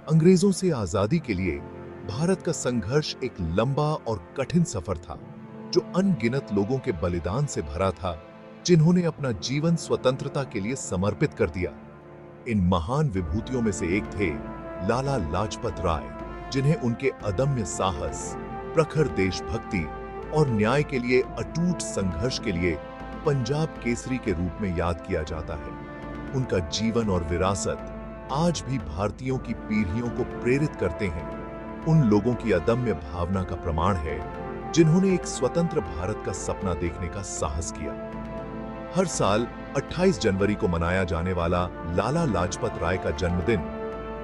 अंग्रेजों से आजादी के लिए भारत का संघर्ष एक लंबा और कठिन सफर था, जो अनगिनत लोगों के बलिदान से भरा था, जिन्होंने अपना जीवन स्वतंत्रता के लिए समर्पित कर दिया। इन महान विभूतियों में से एक थे लाला लाजपत राय, जिन्हें उनके अदम्य साहस, प्रखर देशभक्ति और न्याय के लिए अटूट संघर्ष के लिए पंजाब केसरी के रूप में याद किया जाता है। उनका जीवन और विरासत आज भी भारतीयों की पीढ़ियों को प्रेरित करते हैं, उन लोगों की अदम्य भावना का प्रमाण है, जिन्होंने एक स्वतंत्र भारत का सपना देखने का साहस किया। हर साल 28 जनवरी को मनाया जाने वाला लाला लाजपत राय का जन्मदिन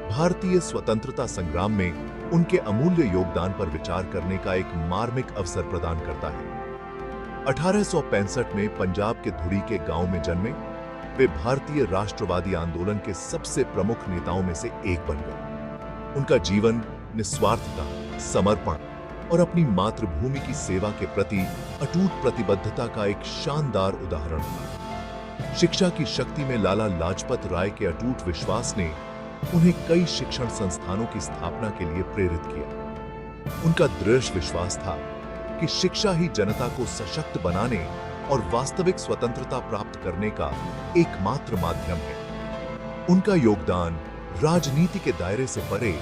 भारतीय स्वतंत्रता संग्राम में उनके अमूल्य योगदान पर विचार करने का एक मार्मिक अवसर प्रदान करता है। 1865 में पंजाब के धुरी के गांव में जन्मे वे भारतीय राष्ट्रवादी आंदोलन के सबसे प्रमुख नेताओं में से एक बन गए। उनका जीवन निस्वार्थता, समर्पण और अपनी मातृभूमि की सेवा के प्रति अटूट प्रतिबद्धता का एक शानदार उदाहरण था। शिक्षा की शक्ति में लाला लाजपत राय के अटूट विश्वास ने उन्हें कई शिक्षण संस्थानों की स्थापना के लिए प्रेरित किया। उनका दृढ़ विश्वास था कि शिक्षा ही जनता को सशक्त बनाने और वास्तविक स्वतंत्रता प्राप्त करने का एकमात्र माध्यम है। उनका योगदान राजनीति के दायरे से परे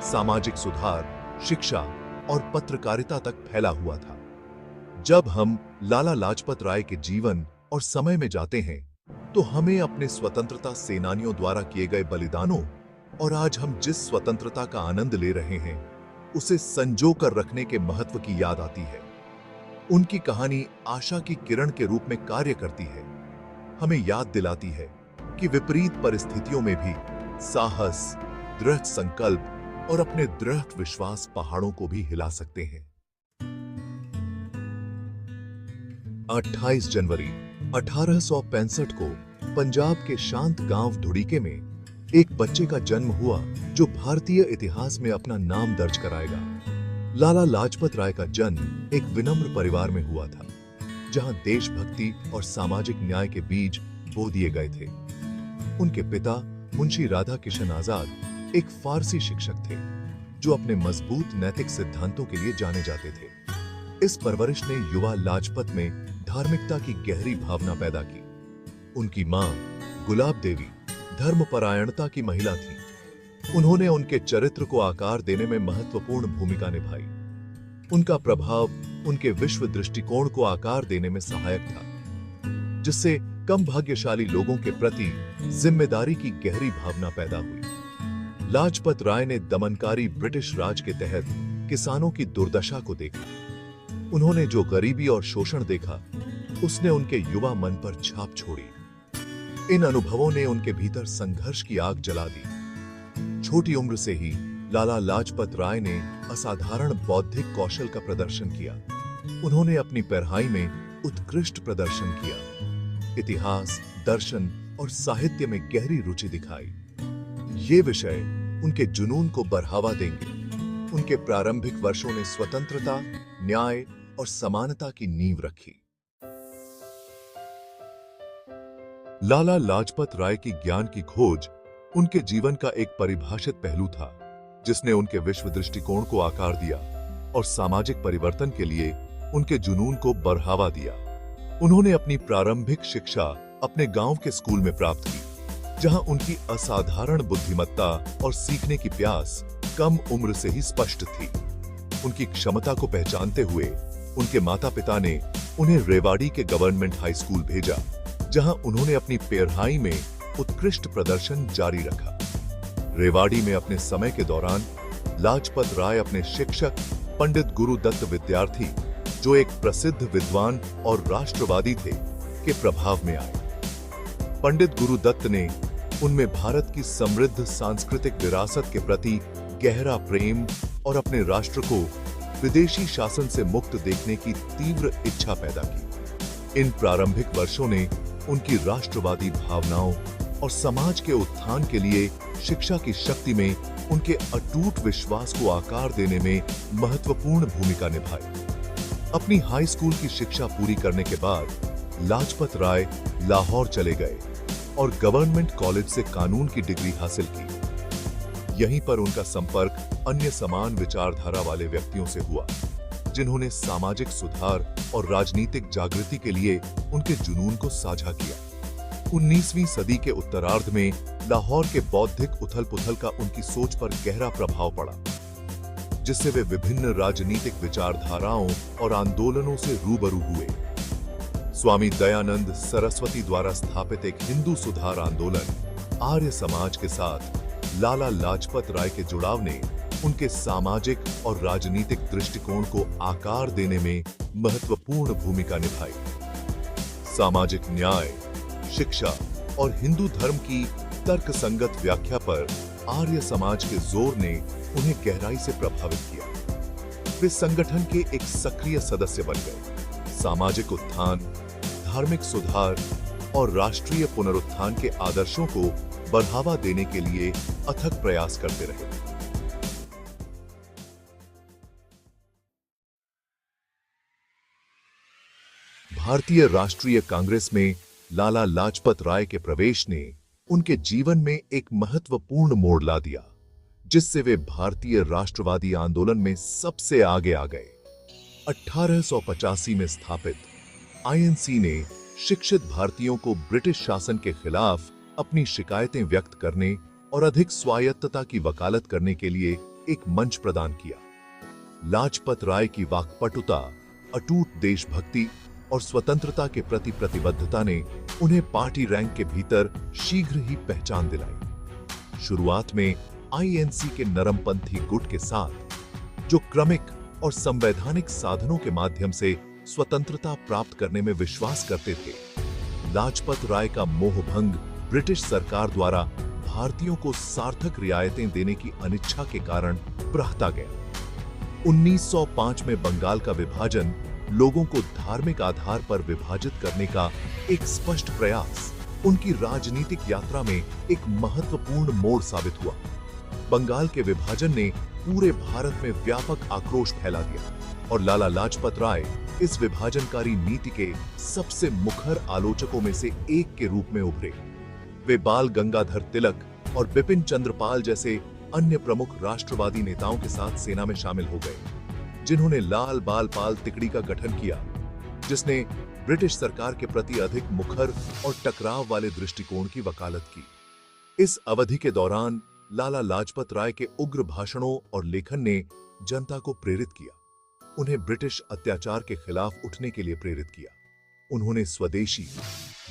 सामाजिक सुधार, शिक्षा और पत्रकारिता तक फैला हुआ था। जब हम लाला लाजपत राय के जीवन और समय में जाते हैं, तो हमें अपने स्वतंत्रता सेनानियों द्वारा किए गए बलिदानों और आज हम जिस स्वतंत्रता का आनंद ले रहे हैं, उसे संजो कर रखने के महत्व की याद आती है। उनकी कहानी आशा की किरण के रूप में कार्य करती है, हमें याद दिलाती है कि विपरीत परिस्थितियों में भी साहस, दृढ़ संकल्प और अपने दृढ़ विश्वास पहाड़ों को भी हिला सकते हैं। 28 जनवरी 1865 को पंजाब के शांत गांव धुड़ीके में एक बच्चे का जन्म हुआ, जो भारतीय इतिहास में अपना नाम दर्ज कराएगा। लाला लाजपत राय का जन्म एक विनम्र परिवार में हुआ था, जहां देशभक्ति और सामाजिक न्याय के बीज बो दिए गए थे। उनके पिता मुंशी राधा किशन आजाद एक फारसी शिक्षक थे, जो अपने मजबूत नैतिक सिद्धांतों के लिए जाने जाते थे। इस परवरिश ने युवा लाजपत में धार्मिकता की गहरी भावना पैदा की। उनकी मां गुलाब देवी धर्मपरायणता की महिला थी। उन्होंने उनके चरित्र को आकार देने में महत्वपूर्ण भूमिका निभाई। उनका प्रभाव उनके विश्व दृष्टिकोण को आकार देने में सहायक था, जिससे कम भाग्यशाली लोगों के प्रति जिम्मेदारी की गहरी भावना पैदा हुई। लाजपत राय ने दमनकारी ब्रिटिश राज के तहत किसानों की दुर्दशा को देखा। उन्होंने जो गरीबी और शोषण देखा, उसने उनके युवा मन पर छाप छोड़ी। इन अनुभवों ने उनके भीतर संघर्ष की आग जला दी। छोटी उम्र से ही लाला लाजपत राय ने असाधारण बौद्धिक कौशल का प्रदर्शन किया। उन्होंने अपनी पढ़ाई में उत्कृष्ट प्रदर्शन किया, इतिहास, दर्शन और साहित्य में गहरी रुचि दिखाई। ये विषय उनके जुनून को बढ़ावा देंगे। उनके प्रारंभिक वर्षों ने स्वतंत्रता, न्याय और समानता की नींव रखी। लाला लाजपत राय की ज्ञान की खोज उनके जीवन का एक परिभाषित पहलू था, जिसने उनके विश्व दृष्टिकोण को आकार दिया और सामाजिक परिवर्तन के लिए उनके जुनून को बढ़ावा दिया। उन्होंने अपनी प्रारंभिक शिक्षा अपने गांव के स्कूल में प्राप्त की, जहां उनकी असाधारण बुद्धिमत्ता और सीखने की प्यास कम उम्र से ही स्पष्ट थी। उनकी क्षमता को पहचानते हुए उनके माता पिता ने उन्हें रेवाड़ी के गवर्नमेंट हाई स्कूल भेजा, जहां उन्होंने अपनी पढ़ाई में उत्कृष्ट प्रदर्शन जारी रखा। रेवाड़ी में अपने समय के दौरान लाजपत राय अपने शिक्षक पंडित गुरुदत्त विद्यार्थी, जो एक प्रसिद्ध विद्वान और राष्ट्रवादी थे, के प्रभाव में आए। पंडित गुरुदत्त ने उनमें भारत की समृद्ध सांस्कृतिक विरासत के प्रति गहरा प्रेम और अपने राष्ट्र को विदेशी शासन से मुक्त देखने की तीव्र इच्छा पैदा की। इन प्रारंभिक वर्षों ने उनकी राष्ट्रवादी भावनाओं और समाज के उत्थान के लिए शिक्षा की शक्ति में उनके अटूट विश्वास को आकार देने में महत्वपूर्ण भूमिका निभाई। अपनी हाई स्कूल की शिक्षा पूरी करने के बाद लाजपत राय लाहौर चले गए और गवर्नमेंट कॉलेज से कानून की डिग्री हासिल की। यहीं पर उनका संपर्क अन्य समान विचारधारा वाले व्यक्तियों से हुआ, जिन्होंने सामाजिक सुधार और राजनीतिक जागृति के लिए उनके जुनून को साझा किया। 19वीं सदी के उत्तरार्ध में लाहौर के बौद्धिक उथल-पुथल का उनकी सोच पर गहरा प्रभाव पड़ा, जिससे वे विभिन्न राजनीतिक विचारधाराओं और आंदोलनों से रूबरू हुए। स्वामी दयानंद सरस्वती द्वारा स्थापित एक हिंदू सुधार आंदोलन आर्य समाज के साथ लाला लाजपत राय के जुड़ाव ने उनके सामाजिक और राजनीतिक दृष्टिकोण को आकार देने में महत्वपूर्ण भूमिका निभाई। सामाजिक न्याय, शिक्षा और हिंदू धर्म की तर्कसंगत व्याख्या पर आर्य समाज के जोर ने उन्हें गहराई से प्रभावित किया। वे संगठन के एक सक्रिय सदस्य बन गए, सामाजिक उत्थान, धार्मिक सुधार और राष्ट्रीय पुनरुत्थान के आदर्शों को बढ़ावा देने के लिए अथक प्रयास करते रहे। भारतीय राष्ट्रीय कांग्रेस में लाला लाजपत राय के प्रवेश ने उनके जीवन में एक महत्वपूर्ण मोड़ ला दिया, जिससे वे भारतीय राष्ट्रवादी आंदोलन में सबसे आगे आ गए। 1885 में स्थापित आईएनसी ने शिक्षित भारतीयों को ब्रिटिश शासन के खिलाफ अपनी शिकायतें व्यक्त करने और अधिक स्वायत्तता की वकालत करने के लिए एक मंच प्रदान किया। लाजपत राय की वाक्पटुता, अटूट देशभक्ति और स्वतंत्रता के प्रति प्रतिबद्धता ने उन्हें पार्टी रैंक के भीतर शीघ्र ही पहचान दिलाई। शुरुआत में आईएनसी के नरमपंथी गुट के साथ, जो क्रमिक और संवैधानिक साधनों के माध्यम से स्वतंत्रता प्राप्त करने में विश्वास करते थे, लाजपत राय का मोहभंग ब्रिटिश सरकार द्वारा भारतीयों को सार्थक रियायतें देने की अनिच्छा के कारण प्रहता गया। 1905 में बंगाल का विभाजन लोगों को धार्मिक आधार पर विभाजित करने का एक स्पष्ट प्रयास उनकी राजनीतिक यात्रा में एक महत्वपूर्ण मोड़ साबित हुआ। बंगाल के विभाजन ने पूरे भारत में व्यापक आक्रोश फैला दिया और लाला लाजपत राय इस विभाजनकारी नीति के सबसे मुखर आलोचकों में से एक के रूप में उभरे। वे बाल गंगाधर तिलक और बिपिन चंद्र पाल जैसे अन्य प्रमुख राष्ट्रवादी नेताओं के साथ सेना में शामिल हो गए, जिन्होंने लाल बाल पाल तिकड़ी का गठन किया, जिसने ब्रिटिश सरकार के प्रति अधिक मुखर और टकराव वाले दृष्टिकोण की वकालत की। इस अवधि के दौरान लाला लाजपत राय के उग्र भाषणों और लेखन ने जनता को प्रेरित किया, उन्हें ब्रिटिश अत्याचार के खिलाफ उठने के लिए प्रेरित किया। उन्होंने स्वदेशी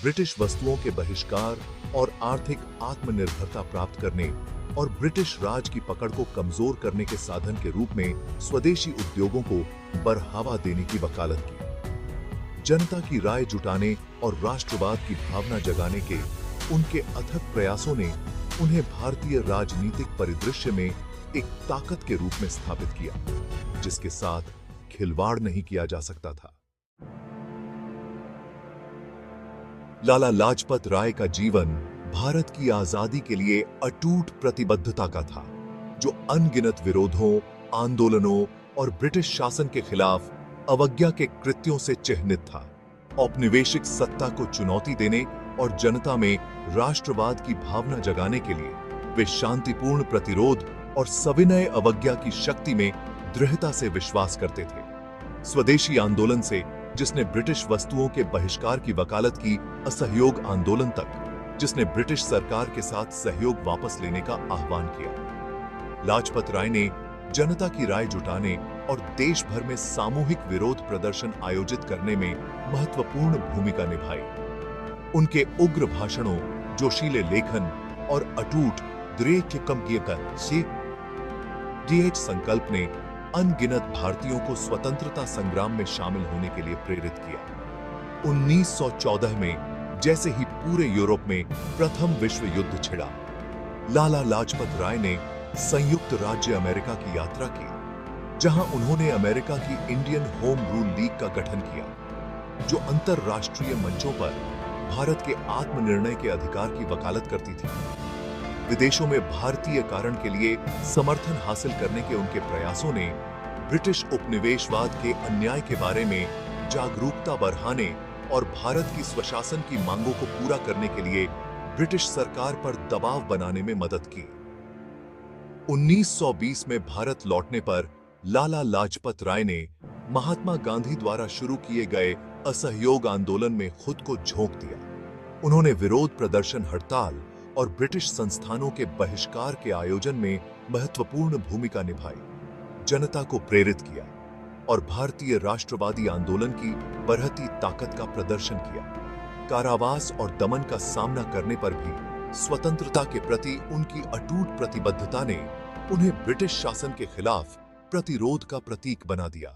ब्रिटिश वस्तुओं के बहिष्कार और आर्थिक आत्मनिर्भरता प्राप्त करने और ब्रिटिश राज की पकड़ को कमजोर करने के साधन के रूप में स्वदेशी उद्योगों को बढ़ावा देने की वकालत की। जनता की राय जुटाने और राष्ट्रवाद की भावना जगाने के उनके अथक प्रयासों ने उन्हें भारतीय राजनीतिक परिदृश्य में एक ताकत के रूप में स्थापित किया, जिसके साथ खिलवाड़ नहीं किया जा सकता था। लाला लाजपत राय का जीवन भारत की आजादी के लिए अटूट प्रतिबद्धता का था, जो अनगिनत विरोधों, आंदोलनों और ब्रिटिश शासन के खिलाफ अवज्ञा के कृत्यों से चिह्नित था। औपनिवेशिक सत्ता को चुनौती देने और जनता में राष्ट्रवाद की भावना जगाने के लिए वे शांतिपूर्ण प्रतिरोध और सविनय अवज्ञा की शक्ति में दृढ़ता से विश्वास करते थे। स्वदेशी आंदोलन से, जिसने ब्रिटिश वस्तुओं के बहिष्कार की वकालत की, असहयोग आंदोलन तक, जिसने ब्रिटिश सरकार के साथ सहयोग वापस लेने का आह्वान किया, लाजपत राय ने जनता की राय जुटाने और देश भर में सामूहिक विरोध प्रदर्शन आयोजित करने में महत्वपूर्ण भूमिका निभाई। उनके उग्र भाषणों, जोशीले लेखन और अटूट दृढ़ संकल्प ने अनगिनत भारतीयों को स्वतंत्रता संग्राम में शामिल होने के लिए प्रेरित किया। 1914 में जैसे ही पूरे यूरोप में प्रथम विश्व युद्ध छिड़ा, लाला लाजपत राय ने संयुक्त राज्य अमेरिका की यात्रा की, जहां उन्होंने अमेरिका की इंडियन होम रूल लीग का गठन किया, जो अंतरराष्ट्रीय मंचों पर भारत के आत्मनिर्णय के अधिकार की वकालत करती थी। विदेशों में भारतीय कारण के लिए समर्थन हासिल करने के उनके प्रयासों ने ब्रिटिश उपनिवेशवाद के अन्याय के बारे में जागरूकता बढ़ाने और भारत की स्वशासन की मांगों को पूरा करने के लिए ब्रिटिश सरकार पर दबाव बनाने में मदद की। 1920 में भारत लौटने पर लाला लाजपत राय ने महात्मा गांधी द्वारा शुरू किए गए असहयोग आंदोलन में खुद को झोंक दिया। उन्होंने विरोध प्रदर्शन, हड़ताल और ब्रिटिश संस्थानों के बहिष्कार के आयोजन में महत्वपूर्ण भूमिका निभाई, जनता को प्रेरित किया और भारतीय राष्ट्रवादी आंदोलन की बढ़ती ताकत का प्रदर्शन किया। कारावास और दमन का सामना करने पर भी स्वतंत्रता के प्रति उनकी अटूट प्रतिबद्धता ने उन्हें ब्रिटिश शासन के खिलाफ प्रतिरोध का प्रतीक बना दिया।